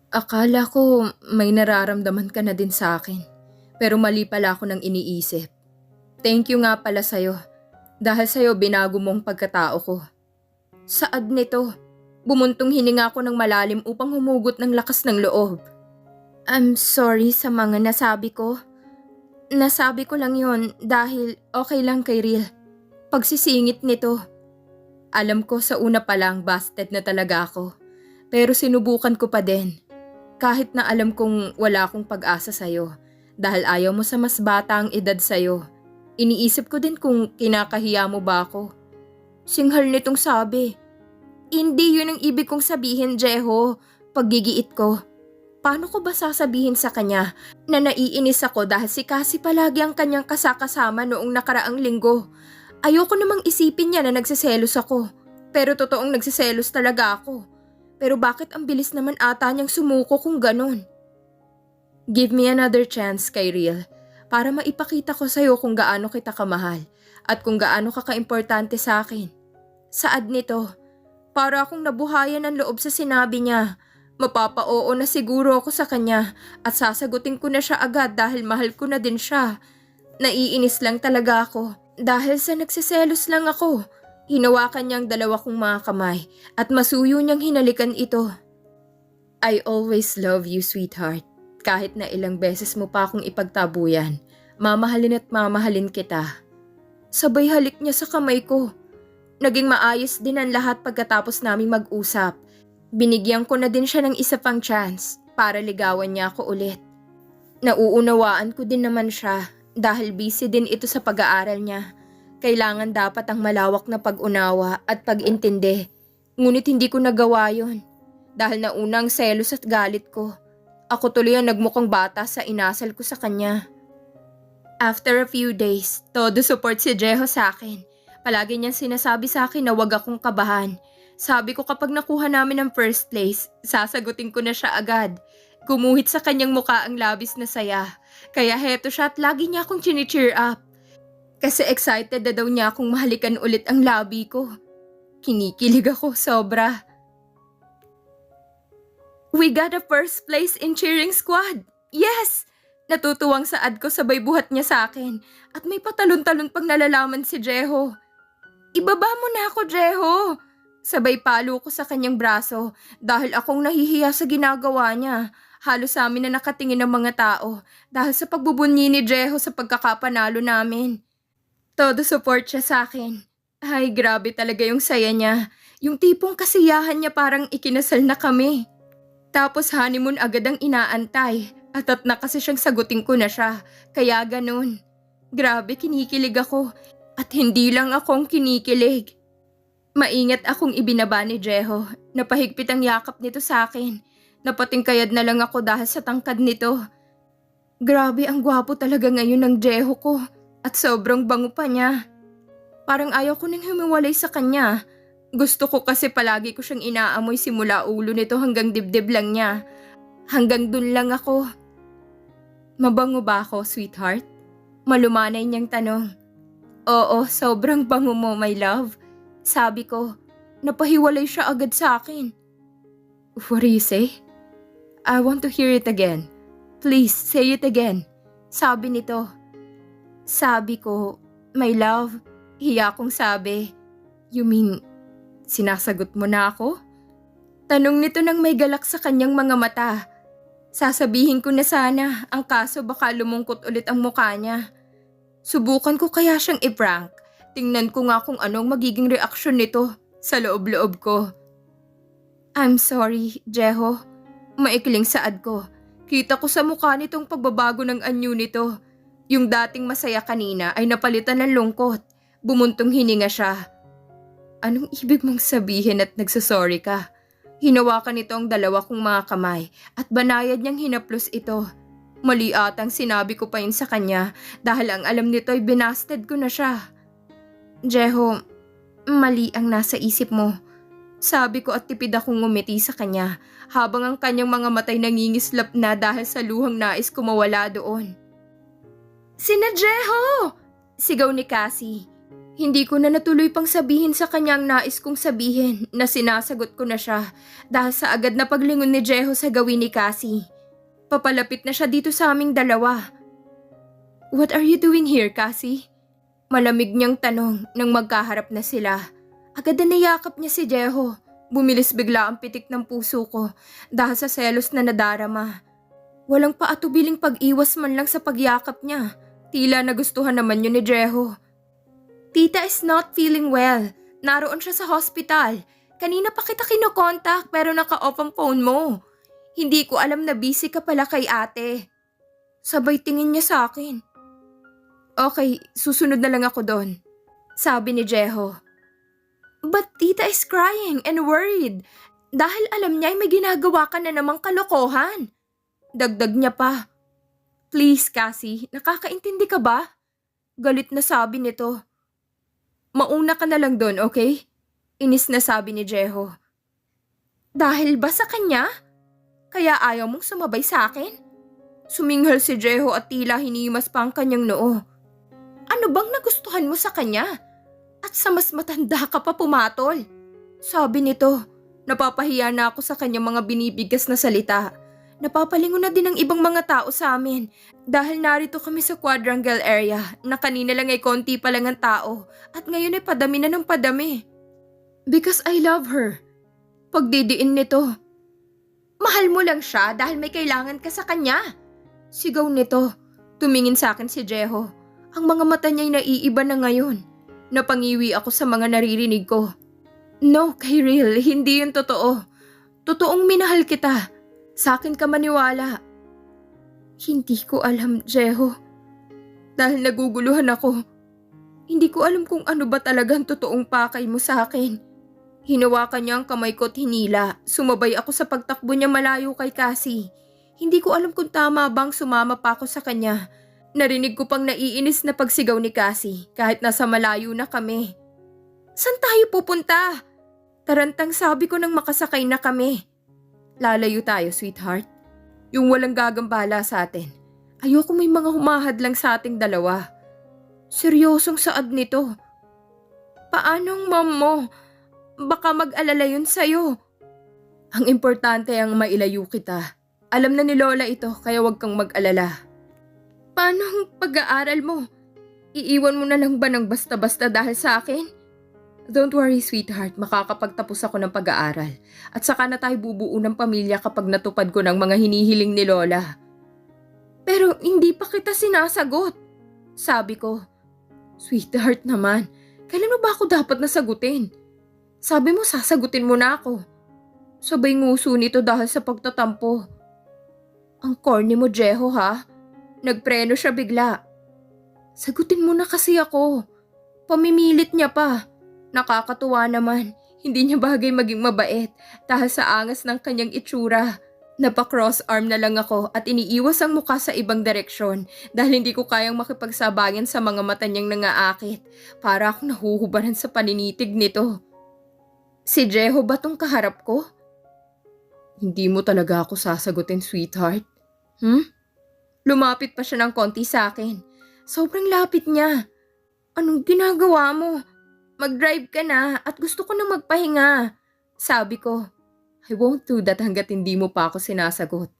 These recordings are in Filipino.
Akala ko may nararamdaman ka na din sa akin. Pero mali pala ako ng iniisip. Thank you nga pala sa'yo. Dahil sa'yo binago mong pagkatao ko. Saad nito, bumuntong hininga ko ng malalim upang humugot ng lakas ng loob. I'm sorry sa mga nasabi ko. Nasabi ko lang yon dahil okay lang kay Real. Pagsisingit nito. Alam ko sa una pa lang busted na talaga ako. Pero sinubukan ko pa din. Kahit na alam kong wala akong pag-asa sa'yo dahil ayaw mo sa mas bata ang edad sa'yo. Iniisip ko din kung kinakahiya mo ba ako. Singhal nitong sabi. Hindi yun ang ibig kong sabihin, Jeho. Paggigiit ko. Paano ko ba sasabihin sa kanya na naiinis ako dahil si Cassie palagi ang kanyang kasakasama noong nakaraang linggo? Ayoko namang isipin niya na nagsiselos ako. Pero totoong nagsiselos talaga ako. Pero bakit ang bilis naman ata niyang sumuko kung ganon? Give me another chance kay Real para maipakita ko sa'yo kung gaano kita kamahal at kung gaano ka kaimportante sa akin. Saad nito, para akong nabuhayan ng loob sa sinabi niya. Mapapa-oo na siguro ako sa kanya at sasagutin ko na siya agad dahil mahal ko na din siya. Naiinis lang talaga ako dahil sa nagsiselos lang ako. Hinawakan niyang dalawa kong mga kamay at masuyo niyang hinalikan ito. I always love you, sweetheart. Kahit na ilang beses mo pa akong ipagtabuyan, mamahalin at mamahalin kita. Sabay halik niya sa kamay ko. Naging maayos din ang lahat pagkatapos naming mag-usap. Binigyan ko na din siya ng isa pang chance para ligawan niya ako ulit. Nauunawaan ko din naman siya dahil busy din ito sa pag-aaral niya. Kailangan dapat ang malawak na pag-unawa at pag-intindi. Ngunit hindi ko nagawa yon. Dahil nauna ang selos at galit ko. Ako tuloy ang nagmukhang bata sa inasal ko sa kanya. After a few days, todo support si Jeho sa akin. Palagi niyang sinasabi sa akin na wag akong kabahan. Sabi ko kapag nakuha namin ang first place, sasagutin ko na siya agad. Gumuhit sa kanyang mukha ang labis na saya. Kaya heto siya at lagi niya akong chini-cheer up. Kasi excited na daw niya akong mahalikan ulit ang labi ko. Kinikilig ako sobra. We got a first place in cheering squad. Yes! Natutuwang saad ko sabay buhat niya sa akin. At may patalon-talon pang nalalaman si Jeho. Ibaba mo na ako, Jeho! Sabay palo ko sa kanyang braso dahil akong nahihiya sa ginagawa niya. Halos sa amin na nakatingin ng mga tao dahil sa pagbubunyi ni Jeho sa pagkakapanalo namin. Todo support siya sa akin. Ay, grabe talaga yung saya niya. Yung tipong kasiyahan niya parang ikinasal na kami. Tapos honeymoon agad ang inaantay. At na kasi siyang sagutin ko na siya. Kaya ganun. Grabe, kinikilig ako. At hindi lang akong kinikilig. Maingat akong ibinaba ni Jeho. Napahigpit ang yakap nito sa akin. Napatingkayad na lang ako dahil sa tangkad nito. Grabe, ang gwapo talaga ngayon ng Jeho ko. At sobrang bango pa niya. Parang ayaw ko nang humiwalay sa kanya. Gusto ko kasi palagi ko siyang inaamoy simula ulo nito hanggang dibdib lang niya. Hanggang dun lang ako. Mabango ba ako, sweetheart? Malumanay niyang tanong. Oo, sobrang bango mo, my love. Sabi ko, napahiwalay siya agad sa akin. What do you say? I want to hear it again. Please, say it again. Sabi nito. Sabi ko, my love, hiya kong sabi. You mean, sinasagot mo na ako? Tanong nito nang may galak sa kanyang mga mata. Sasabihin ko na sana, ang kaso baka lumungkot ulit ang mukha niya. Subukan ko kaya siyang i-prank. Tingnan ko nga kung anong magiging reaksyon nito sa loob-loob ko. I'm sorry, Jeho. Maikling saad ko. Kita ko sa mukha nitong pagbabago ng anyo nito. Yung dating masaya kanina ay napalitan ng lungkot. Bumuntong hininga siya. Anong ibig mong sabihin at nagsasorry ka? Hinawakan nito ang dalawa kong mga kamay at banayad niyang hinaplos ito. Mali atang sinabi ko pa yun sa kanya dahil ang alam nito ay binasted ko na siya. Jeho, mali ang nasa isip mo. Sabi ko at tipid akong ngumiti sa kanya habang ang kanyang mga matay nangingislap na dahil sa luhang nais ko mawala doon. Sina Jeho! Sigaw ni Cassie. Hindi ko na natuloy pang sabihin sa kanya ang nais kong sabihin na sinasagot ko na siya dahil sa agad na paglingon ni Jeho sa gawin ni Cassie. Papalapit na siya dito sa aming dalawa. "What are you doing here, Cassie?" Malamig niyang tanong nang magkaharap na sila. Agad na niyakap niya si Jeho. Bumilis bigla ang pitik ng puso ko dahil sa selos na nadarama. Walang paatubiling pag-iwas man lang sa pagyakap niya. Tila nagustuhan naman yun ni Jeho. "Tita is not feeling well. Naroon siya sa hospital. Kanina pa kita kinokontak pero naka-off ang phone mo. Hindi ko alam na busy ka pala kay ate." Sabay tingin niya sa akin. "Okay, susunod na lang ako doon," sabi ni Jeho. "But tita is crying and worried dahil alam niya ay may ginagawa ka na namang kalokohan." Dagdag niya pa. "Please, Cassie, nakakaintindi ka ba?" Galit na sabi nito. "Mauna ka na lang doon, okay?" Inis na sabi ni Jeho. "Dahil ba sa kanya? Kaya ayaw mong sumabay sa akin?" Suminghal si Jeho at tila hinimas pa ang kanyang noo. "Ano bang nagustuhan mo sa kanya? At sa mas matanda ka pa pumatol?" Sabi nito. Napapahiya na ako sa kanyang mga binibigas na salita. Napapalingon na din ang ibang mga tao sa amin dahil narito kami sa quadrangle area na kanina lang ay konti pa lang ang tao at ngayon ay padami na ng padami. "Because I love her." Pagdidiin nito. "Mahal mo lang siya dahil may kailangan ka sa kanya." Sigaw nito. Tumingin sa akin si Jeho. Ang mga mata niya'y naiiba na ngayon. Napangiwi ako sa mga naririnig ko. "No, Kyril, hindi yun totoo. Totoong minahal kita. Sa akin ka maniwala." Hindi ko alam, Jeho. Dahil naguguluhan ako. Hindi ko alam kung ano ba talagang totoong pakay mo sa akin. Hinawakan niya ang kamay ko at hinila. Sumabay ako sa pagtakbo niya malayo kay Cassie. Hindi ko alam kung tama bang sumama pa ako sa kanya. Narinig ko pang naiinis na pagsigaw ni Cassie kahit nasa malayo na kami. "Saan tayo pupunta?" Tarantang sabi ko nang makasakay na kami. "Lalayo tayo, sweetheart. Yung walang gagambala sa atin. Ayoko may mga humahad lang sa ating dalawa." Seryosong saad nito. "Paano ang mom mo? Baka mag-alala yun sa'yo." "Ang importante ang mailayo kita. Alam na ni Lola ito kaya wag kang mag-alala." "Paano ang pag-aaral mo? Iiwan mo na lang ba ng basta-basta dahil sa akin?" "Don't worry, sweetheart. Makakapagtapos ako ng pag-aaral. At saka na tayo bubuo ng pamilya kapag natupad ko ng mga hinihiling ni Lola." "Pero hindi pa kita sinasagot." Sabi ko. "Sweetheart naman, kailan mo ba ako dapat nasagutin? Sabi mo sasagutin mo na ako." Sabay nguso nito dahil sa pagtatampo. "Ang corny mo, Jeho, ha?" Nagpreno siya bigla. "Sagutin mo na kasi ako." Pamimilit niya pa. Nakakatuwa naman. Hindi niya bagay maging mabait dahil sa angas ng kanyang itsura. Napa-cross arm na lang ako at iniiwas ang muka sa ibang direksyon dahil hindi ko kayang makipagsabayan sa mga mata niyang nangaakit. Para akong nahuhubaran sa paninitig nito. Si Jeho ba tong kaharap ko? "Hindi mo talaga ako sasagutin, sweetheart." Lumapit pa siya ng konti sa akin. Sobrang lapit niya. "Anong ginagawa mo? Mag-drive ka na at gusto ko na magpahinga." Sabi ko. "I won't do that hanggat hindi mo pa ako sinasagot."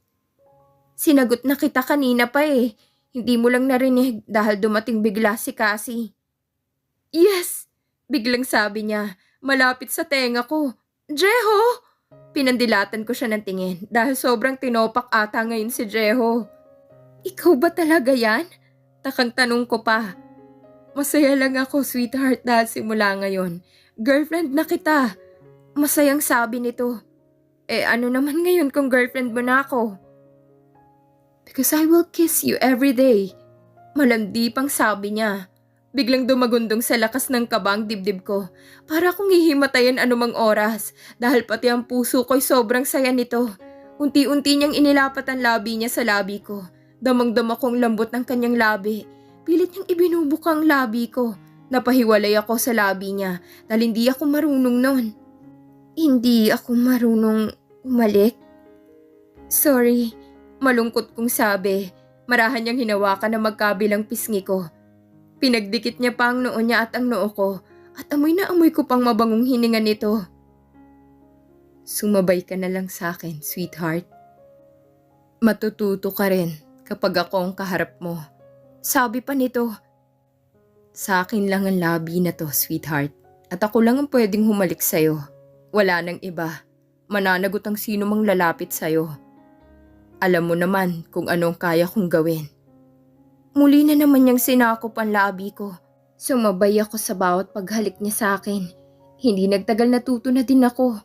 "Sinagot na kita kanina pa eh. Hindi mo lang narinig dahil dumating bigla si Cassie." "Yes!" Biglang sabi niya. Malapit sa tenga ko. "Jeho!" Pinandilatan ko siya ng tingin dahil sobrang tinopak ata ngayon si Jeho. "Ikaw ba talaga yan?" Takang tanong ko pa. "Masaya lang ako, sweetheart, dahil simula ngayon. Girlfriend na kita." Masayang sabi nito. Ano naman ngayon kung girlfriend mo na ako?" "Because I will kiss you every day." Malandi pang sabi niya. Biglang dumagundong sa lakas ng kabang dibdib ko. Para akong hihimatayin anumang oras dahil pati ang puso ko'y sobrang saya nito. Unti-unti niyang inilapat ang labi niya sa labi ko. Damang-dama kong lambot ng kanyang labi. Pilit niyang ibinubuka ang labi ko. Napahiwalay ako sa labi niya dahil hindi ako marunong nun. "Hindi ako marunong umalik." "Sorry," malungkot kong sabi. Marahan niyang hinawakan na magkabilang pisngi ko. Pinagdikit niya pa ang noo niya at ang noo ko at amoy na amoy ko pang mabangong hininga nito. Sumabay ka na lang sa akin, sweetheart. Matututo ka rin kapag ako ang kaharap mo. Sabi pa nito, sa akin lang ang labi na to, sweetheart. At ako lang ang pwedeng humalik sa'yo. Wala nang iba. Mananagot ang sino mang lalapit sa'yo. Alam mo naman kung anong kaya kong gawin. Muli na naman niyang sinakop ang labi ko. Sumabay ako sa bawat paghalik niya sa akin. Hindi nagtagal natuto na din ako.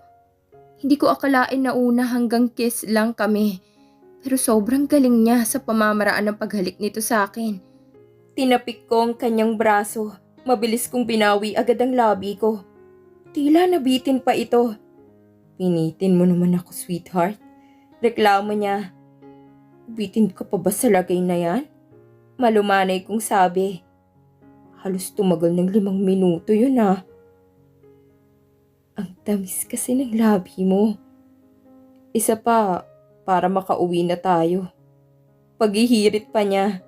Hindi ko akalain na una hanggang kiss lang kami. Pero sobrang galing niya sa pamamaraan ng paghalik nito sa akin. Tinapik ko ang kanyang braso. Mabilis kong binawi agad ang labi ko. Tila nabitin pa ito. Pinitin mo naman ako, sweetheart. Reklamo niya. Bitin ka pa ba sa lagay na yan? Malumanay kong sabi. Halos tumagal ng 5 minuto yun ah. Ang tamis kasi ng labi mo. Isa pa, para makauwi na tayo. Paghihirit pa niya.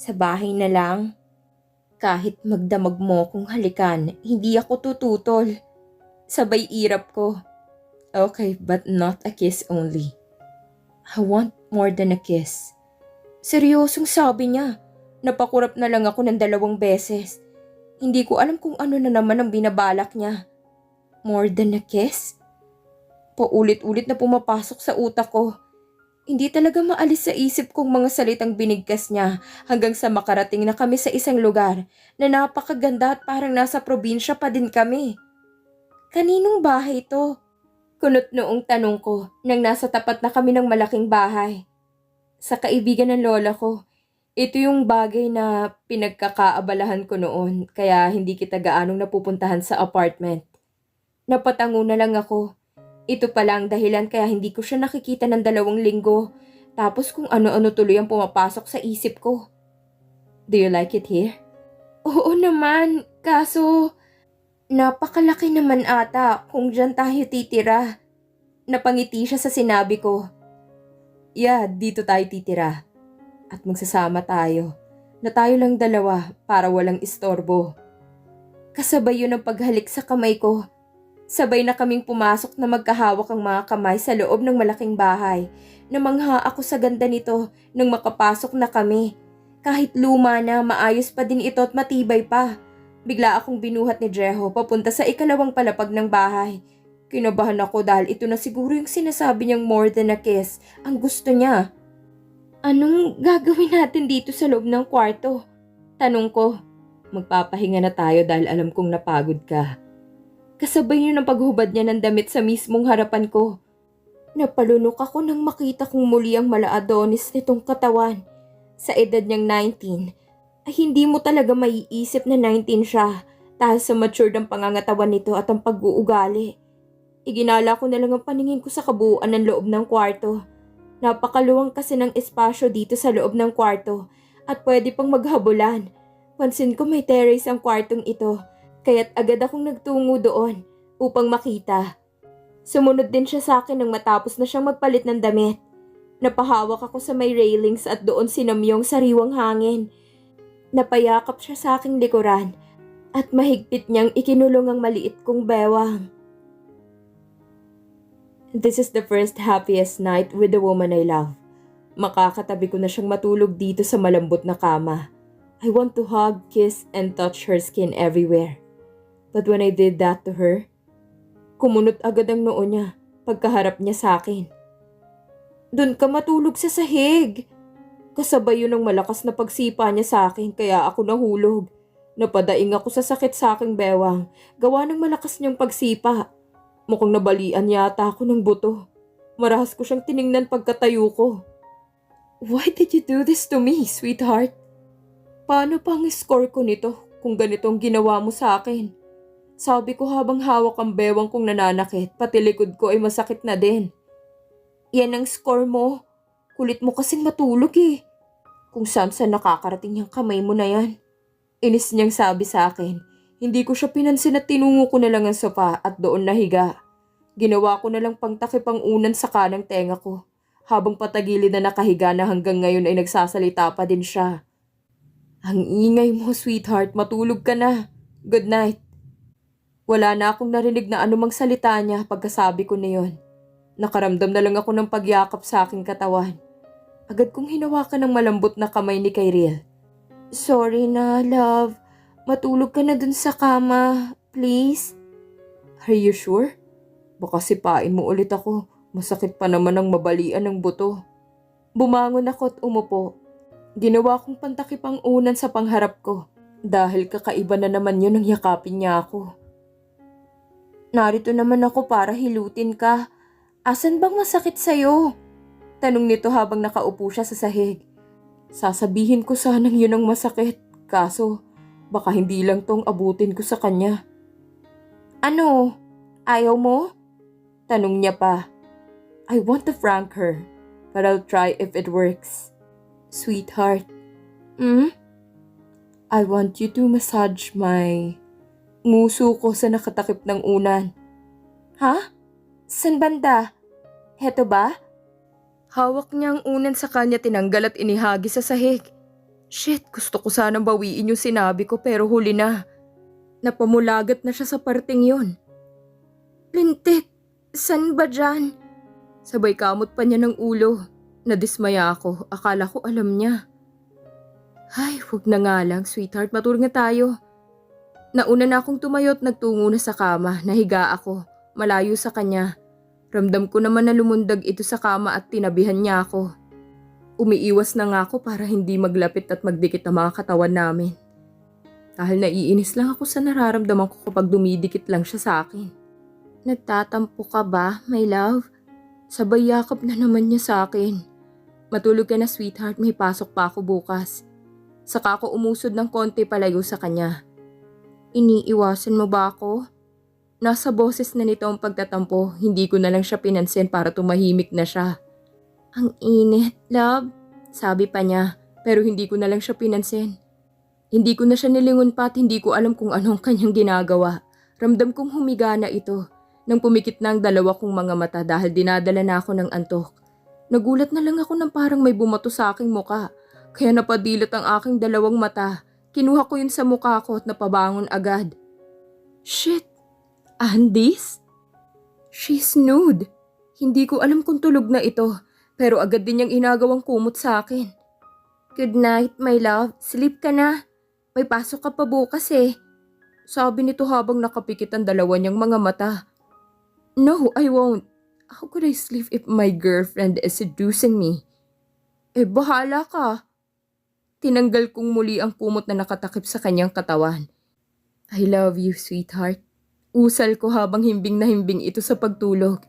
Sa bahay na lang. Kahit magdamag mo kung halikan, hindi ako tututol. Sabay irap ko. Okay, but not a kiss only. I want more than a kiss. Seryosong sabi niya. Napakurap na lang ako ng 2 beses. Hindi ko alam kung ano na naman ang binabalak niya. More than a kiss? Paulit-ulit na pumapasok sa utak ko. Hindi talaga maalis sa isip kong mga salitang binigkas niya hanggang sa makarating na kami sa isang lugar na napakaganda at parang nasa probinsya pa din kami. Kaninong bahay to? Kunot noong tanong ko nang nasa tapat na kami ng malaking bahay. Sa kaibigan ng lola ko. Ito yung bagay na pinagkakaabalahan ko noon kaya hindi kita gaanong napupuntahan sa apartment. Napatango na lang ako. Ito pala ang dahilan kaya hindi ko siya nakikita ng 2 linggo. Tapos kung ano-ano tuloy ang pumapasok sa isip ko. Do you like it here? Oo naman, kaso napakalaki naman ata kung dyan tayo titira. Napangiti siya sa sinabi ko. Yeah, dito tayo titira. At magsasama tayo. Na tayo lang 2 para walang istorbo. Kasabay yun ang paghalik sa kamay ko. Sabay na kaming pumasok na magkahawak ang mga kamay sa loob ng malaking bahay. Namangha ako sa ganda nito nang makapasok na kami. Kahit luma na, maayos pa din ito at matibay pa. Bigla akong binuhat ni Jeho papunta sa 2 palapag ng bahay. Kinabahan ako dahil ito na siguro yung sinasabi niyang more than a kiss ang gusto niya. Anong gagawin natin dito sa loob ng kwarto? Tanong ko. Magpapahinga na tayo dahil alam kong napagod ka. Kasabay niyo ng paghubad niya ng damit sa mismong harapan ko. Napalunok ako nang makita kong muli ang mala-Adonis nitong katawan. Sa edad niyang 19, ay hindi mo talaga maiisip na 19 siya dahil sa matured ang pangangatawan nito at ang pag-uugali. Iginala ko na lang ang paningin ko sa kabuuan ng loob ng kwarto. Napakaluwang kasi ng espasyo dito sa loob ng kwarto at pwede pang maghabulan. Pansin ko may terrace ang kwartong ito. Kaya't agad akong nagtungo doon upang makita. Sumunod din siya sa akin nang matapos na siyang magpalit ng damit. Napahawak ako sa may railings at doon sinamyong sariwang hangin. Napayakap siya sa aking likuran at mahigpit niyang ikinulong ang maliit kong bewang. This is the first happiest night with the woman I love. Makakatabi ko na siyang matulog dito sa malambot na kama. I want to hug, kiss, and touch her skin everywhere. But when I did that to her, kumunot agad ang noo niya pagkaharap niya sa akin. Doon ka matulog sa sahig. Kasabay yun ng malakas na pagsipa niya sa akin kaya ako nahulog. Napadaing ako sa sakit sa aking bewang, gawa ng malakas niyang pagsipa. Mukhang nabalian yata ako ng buto. Marahas ko siyang tiningnan pagkatayo ko. Why did you do this to me, sweetheart? Paano pa ang score ko nito kung ganitong ginawa mo sa akin? Sabi ko habang hawak ang bewang kong nananakit, pati likod ko ay masakit na din. Yan ang score mo. Kulit mo kasing matulog eh. Kung saan nakakarating yung kamay mo na yan. Inis niyang sabi sa akin. Hindi ko siya pinansin at tinungo ko na lang ang sofa at doon nahiga. Ginawa ko na lang pangtakip ang unan sa kanang tenga ko. Habang patagilid na nakahiga na hanggang ngayon ay nagsasalita pa din siya. Ang ingay mo, sweetheart. Matulog ka na. Good night. Wala na akong narinig na anumang salita niya pagkasabi ko na yon. Nakaramdam na lang ako ng pagyakap sa aking katawan. Agad kong hinawakan ng malambot na kamay ni Kyril. Sorry na, love. Matulog ka na dun sa kama. Please? Are you sure? Baka sipain mo ulit ako. Masakit pa naman ang mabalian ng buto. Bumangon ako at umupo. Ginawa kong pantakip ang unan sa pangharap ko. Dahil kakaiba na naman yun ang yakapin niya ako. Narito naman ako para hilutin ka. Asan bang masakit sa'yo? Tanong nito habang nakaupo siya sa sahig. Sasabihin ko sanang yun ang masakit. Kaso, baka hindi lang tong abutin ko sa kanya. Ano? Ayaw mo? Tanong niya pa. I want to prank her, but I'll try if it works. Sweetheart. I want you to massage my... Nguso ko sa nakatakip ng unan. Ha? San banda? Heto ba? Hawak niya ang unan sa kanya, tinanggal at inihagi sa sahig. Shit, gusto ko sanang bawiin yung sinabi ko pero huli na. Napamulagat na siya sa parting yon. Lintik, san ba dyan? Sabay kamot pa niya ng ulo. Nadismaya ako, akala ko alam niya. Ay, huwag na nga lang, sweetheart, matulog na tayo. Nauna na akong tumayo at nagtungo na sa kama, nahiga ako, malayo sa kanya. Ramdam ko naman na lumundag ito sa kama at tinabihan niya ako. Umiiwas na nga ako para hindi maglapit at magdikit ang mga katawan namin. Dahil naiinis lang ako sa nararamdaman ko kapag dumidikit lang siya sa akin. Nagtatampo ka ba, my love? Sabay yakap na naman niya sa akin. Matulog ka na, sweetheart, may pasok pa ako bukas. Saka ako umusod ng konti palayo sa kanya. Iniiwasan mo ba ako? Nasa boses na nito ang pagtatampo, hindi ko na lang siya pinansin para tumahimik na siya. Ang init, love, sabi pa niya, pero hindi ko na lang siya pinansin. Hindi ko na siya nilingon pa at hindi ko alam kung anong kanyang ginagawa. Ramdam kong humiga na ito, nang pumikit na ang dalawa kong mga mata dahil dinadala na ako ng antok. Nagulat na lang ako nang parang may bumato sa aking muka, kaya napadilat ang aking dalawang mata. Kinuha ko yun sa mukha ko at napabangon agad. Shit! Andis? She's nude. Hindi ko alam kung tulog na ito, pero agad din niyang inagawang kumot sa akin. Good night, my love. Sleep ka na. May pasok ka pa bukas eh. Sabi nito habang nakapikit ang dalawa niyang mga mata. No, I won't. How could I sleep if my girlfriend is seducing me? Bahala ka. Tinanggal kong muli ang kumot na nakatakip sa kanyang katawan. I love you, sweetheart. Usal ko habang himbing na himbing ito sa pagtulog.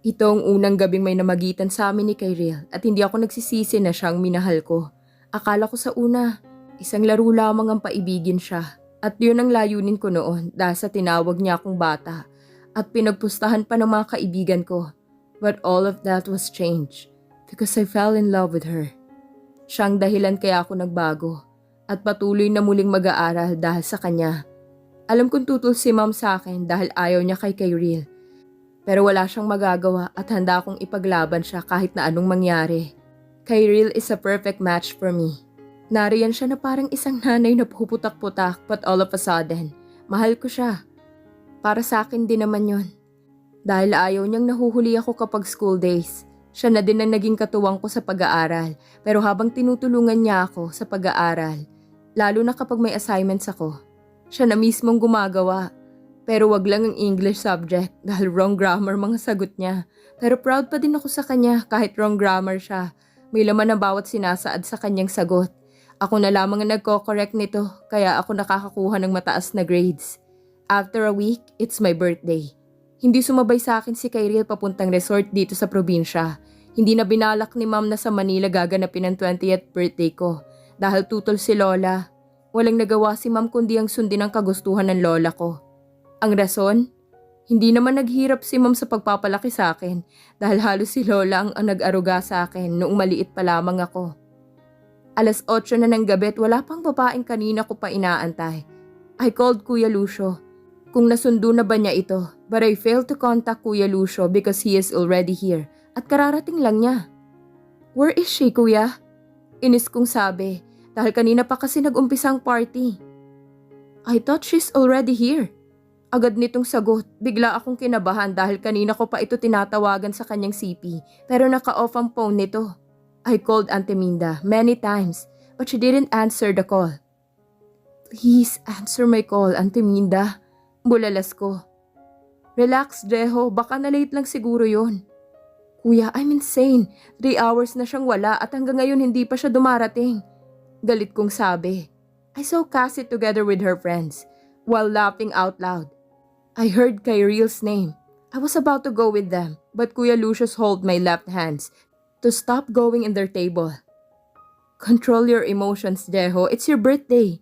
Ito ang unang gabing may namagitan sa amin ni Kyril at hindi ako nagsisisi na siyang minahal ko. Akala ko sa una, isang laro lamang ang paibigin siya. At yun ang layunin ko noon dahil sa tinawag niya akong bata at pinagpustahan pa ng mga kaibigan ko. But all of that was changed because I fell in love with her. Siyang dahilan kaya ako nagbago at patuloy na muling mag-aaral dahil sa kanya. Alam kong tutol si mom sa akin dahil ayaw niya kay Kyril. Pero wala siyang magagawa at handa akong ipaglaban siya kahit na anong mangyari. Kyril is a perfect match for me. Nariyan siya na parang isang nanay na puputak-putak but all of a sudden, mahal ko siya. Para sa akin din naman yon. Dahil ayaw niyang nahuhuli ako kapag school days. Siya na din ang naging katuwang ko sa pag-aaral, pero habang tinutulungan niya ako sa pag-aaral, lalo na kapag may assignments ako, siya na mismong gumagawa. Pero wag lang ang English subject dahil wrong grammar mga sagot niya. Pero proud pa din ako sa kanya kahit wrong grammar siya. May laman ang bawat sinasaad sa kanyang sagot. Ako na lamang ang nagko-correct nito kaya ako nakakakuha ng mataas na grades. After a week, it's my birthday. Hindi sumabay sa akin si Kyril papuntang resort dito sa probinsya. Hindi na binalak ni ma'am na sa Manila gaganapin ang 20th birthday ko. Dahil tutol si Lola. Walang nagawa si ma'am kundi ang sundin ang kagustuhan ng lola ko. Ang rason? Hindi naman naghirap si ma'am sa pagpapalaki sa akin dahil halos si Lola ang nag-aruga sa akin noong maliit pa lamang ako. 8:00 na ng gabi at wala pang babaeng kanina ko pa inaantay. I called Kuya Lucio. Kung nasundo na ba niya ito, but I failed to contact Kuya Lucio because he is already here at kararating lang niya. Where is she, Kuya? Inis kong sabi dahil kanina pa kasi nag-umpisa ang party. I thought she's already here. Agad nitong sagot, bigla akong kinabahan dahil kanina ko pa ito tinatawagan sa kanyang CP pero naka-off ang phone nito. I called Auntie Minda many times but she didn't answer the call. Please answer my call, Auntie Minda. Bulalas ko. Relax, Jeho, baka na-late lang siguro yon. Kuya, I'm insane. 3 hours na siyang wala at hanggang ngayon hindi pa siya dumarating. Galit kong sabi. I saw Cassie together with her friends while laughing out loud. I heard Kyriel's name. I was about to go with them, but Kuya Lucius held my left hands to stop going in their table. Control your emotions, Jeho. It's your birthday.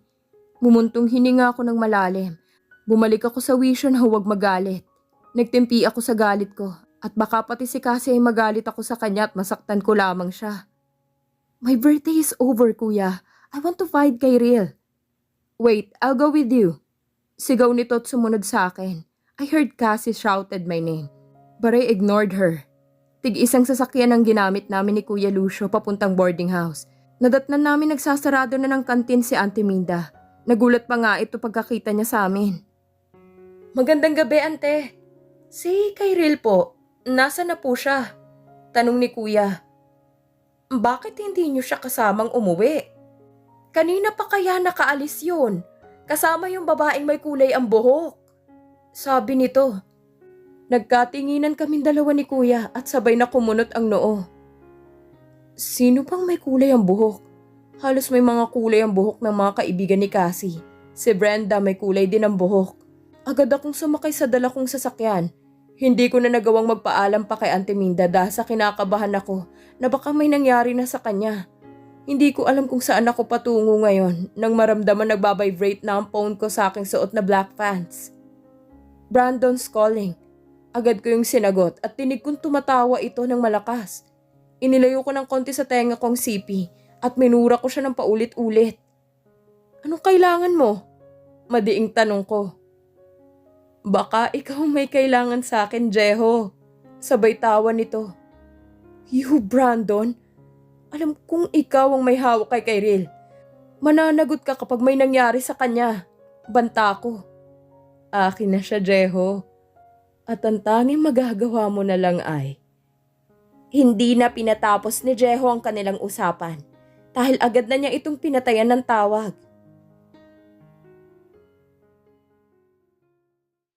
Mumuntong hininga ako ng malalim. Bumalik ako sa wisyo na huwag magalit. Nagtimpi ako sa galit ko at baka pati si Cassie ay magalit ako sa kanya at masaktan ko lamang siya. My birthday is over, Kuya. I want to fight Kyriel. Wait, I'll go with you. Sigaw nito at sumunod sa akin. I heard Cassie shouted my name, but I ignored her. Tig-isang sasakyan ang ginamit namin ni Kuya Lucio papuntang boarding house. Nadatnan namin nagsasarado na ng kantin si Auntie Minda. Nagulat pa nga ito pagkakita niya sa amin. Magandang gabi, Ante. Si Kyriel po, nasa na po siya? Tanong ni Kuya. Bakit hindi niyo siya kasamang umuwi? Kanina pa kaya nakaalis yun? Kasama yung babaeng may kulay ang buhok. Sabi nito. Nagkatinginan kaming dalawa ni Kuya at sabay na kumunot ang noo. Sino pang may kulay ang buhok? Halos may mga kulay ang buhok ng mga kaibigan ni Cassie. Si Brenda may kulay din ang buhok. Agad akong sumakay sa dala kong sasakyan. Hindi ko na nagawang magpaalam pa kay Auntie Minda dahil sa kinakabahan ako na baka may nangyari na sa kanya. Hindi ko alam kung saan ako patungo ngayon nang maramdaman nagbabibrate na ang phone ko sa aking suot na black pants. Brandon's calling. Agad ko yung sinagot at tinig kong tumatawa ito ng malakas. Inilayo ko ng konti sa tenga kong sipi at minura ko siya ng paulit-ulit. Anong kailangan mo? Madiing tanong ko. Baka ikaw may kailangan sa akin, Jeho. Sabay tawa nito. You, Brandon? Alam kong ikaw ang may hawak kay Kyriel. Mananagot ka kapag may nangyari sa kanya. Banta ko. Akin na siya, Jeho. At ang tanging magagawa mo na lang ay... Hindi na pinatapos ni Jeho ang kanilang usapan dahil agad na niya itong pinatayan ng tawag.